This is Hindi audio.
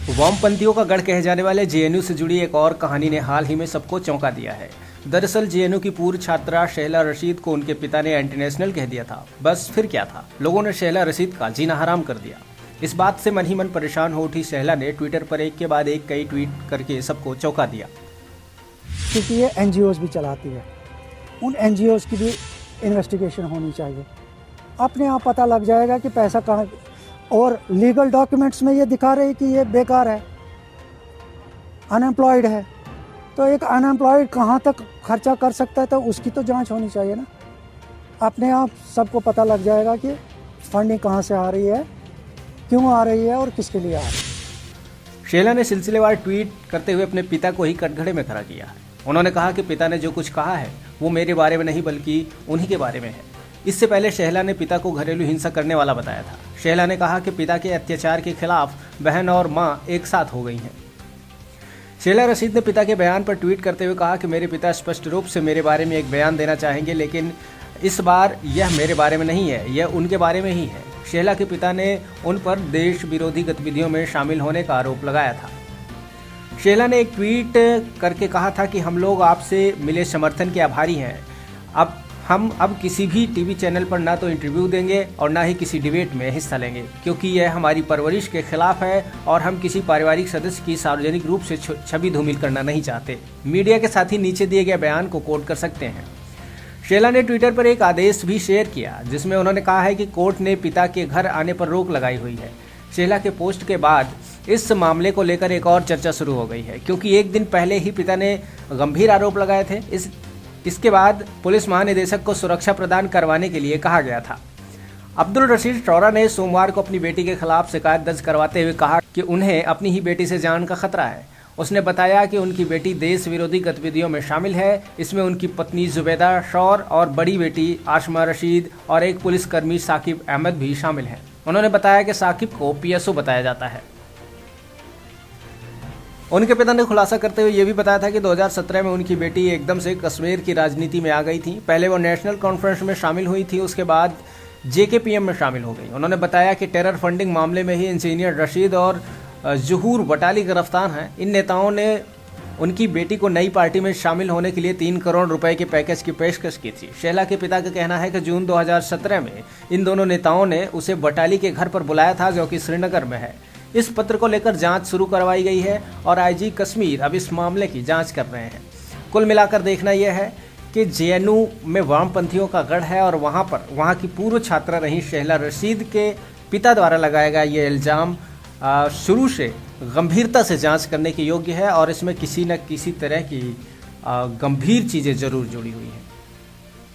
वामपंथियों का गढ़ कहे जाने वाले जेएनयू से जुड़ी एक और कहानी ने हाल ही में सबको चौंका दिया है। दरअसल जेएनयू की पूर्व छात्रा शहला रशीद को उनके पिता ने एंटी नेशनल कह दिया था। बस फिर क्या था, लोगों ने शहला रशीद का जीना हराम कर दिया। इस बात से मन ही मन परेशान हो उठी शहला ने ट्विटर पर एक के बाद एक कई ट्वीट करके सबको चौंका दिया। क्योंकि ये एनजीओज भी चलाती है, उन एनजीओज की भी इन्वेस्टिगेशन होनी चाहिए। अपने आप पता लग जाएगा कि पैसा कहाँ, और लीगल डॉक्यूमेंट्स में ये दिखा रहे कि ये बेकार है, अनएम्प्लॉयड है। तो एक अनएम्प्लॉयड कहाँ तक खर्चा कर सकता है, तो उसकी तो जांच होनी चाहिए ना। अपने आप सबको पता लग जाएगा कि फंडिंग कहाँ से आ रही है, क्यों आ रही है और किसके लिए आ रही है। शहला ने सिलसिलेवार ट्वीट करते हुए अपने पिता को ही कटघरे में खड़ा किया है। उन्होंने कहा कि पिता ने जो कुछ कहा है वो मेरे बारे में नहीं बल्कि उन्हीं के बारे में है। इससे पहले शहला ने पिता को घरेलू हिंसा करने वाला बताया था। शहला ने कहा कि पिता के अत्याचार के खिलाफ बहन और मां एक साथ हो गई हैं। शहला रशीद ने पिता के बयान पर ट्वीट करते हुए कहा कि मेरे पिता स्पष्ट रूप से मेरे बारे में एक बयान देना चाहेंगे, लेकिन इस बार यह मेरे बारे में नहीं है, यह उनके बारे में ही है। शहला के पिता ने उन पर देश विरोधी गतिविधियों में शामिल होने का आरोप लगाया था। शहला ने एक ट्वीट करके कहा था कि हम लोग आपसे मिले समर्थन के आभारी हैं। हम अब किसी भी टीवी चैनल पर ना तो इंटरव्यू देंगे और ना ही किसी डिबेट में हिस्सा लेंगे, क्योंकि यह हमारी परवरिश के खिलाफ है और हम किसी पारिवारिक सदस्य की सार्वजनिक रूप से छवि धूमिल करना नहीं चाहते। मीडिया के साथ ही नीचे दिए गए बयान को कोट कर सकते हैं। शहला ने ट्विटर पर एक आदेश भी शेयर किया जिसमें उन्होंने कहा है कि कोर्ट ने पिता के घर आने पर रोक लगाई हुई है। शहला के पोस्ट के बाद इस मामले को लेकर एक और चर्चा शुरू हो गई है, क्योंकि एक दिन पहले ही पिता ने गंभीर आरोप लगाए थे। इसके बाद पुलिस महानिदेशक को सुरक्षा प्रदान करवाने के लिए कहा गया था। अब्दुल रशीद टोरा ने सोमवार को अपनी बेटी के खिलाफ शिकायत दर्ज करवाते हुए कहा कि उन्हें अपनी ही बेटी से जान का खतरा है। उसने बताया कि उनकी बेटी देश विरोधी गतिविधियों में शामिल है। इसमें उनकी पत्नी जुबैदा शौर और बड़ी बेटी आशमा रशीद और एक पुलिसकर्मी साकिब अहमद भी शामिल हैं। उन्होंने बताया कि साकिब को पीएसओ बताया जाता है। उनके पिता ने खुलासा करते हुए यह भी बताया था कि 2017 में उनकी बेटी एकदम से कश्मीर की राजनीति में आ गई थी। पहले वो नेशनल कॉन्फ्रेंस में शामिल हुई थी, उसके बाद जेकेपीएम में शामिल हो गई। उन्होंने बताया कि टेरर फंडिंग मामले में ही इंजीनियर रशीद और जहूर बटाली गिरफ्तार हैं। इन नेताओं ने उनकी बेटी को नई पार्टी में शामिल होने के लिए 3 करोड़ रुपए के पैकेज की पेशकश की थी। शहला के पिता का कहना है कि जून 2017 में इन दोनों नेताओं ने उसे बटाली के घर पर बुलाया था, जो कि श्रीनगर में है। इस पत्र को लेकर जांच शुरू करवाई गई है और आईजी कश्मीर अब इस मामले की जांच कर रहे हैं। कुल मिलाकर देखना यह है कि जेएनयू में वामपंथियों का गढ़ है और वहां की पूर्व छात्रा रही शहला रशीद के पिता द्वारा लगाया गया ये इल्ज़ाम शुरू से गंभीरता से जांच करने के योग्य है और इसमें किसी न किसी तरह की गंभीर चीज़ें जरूर जुड़ी हुई हैं।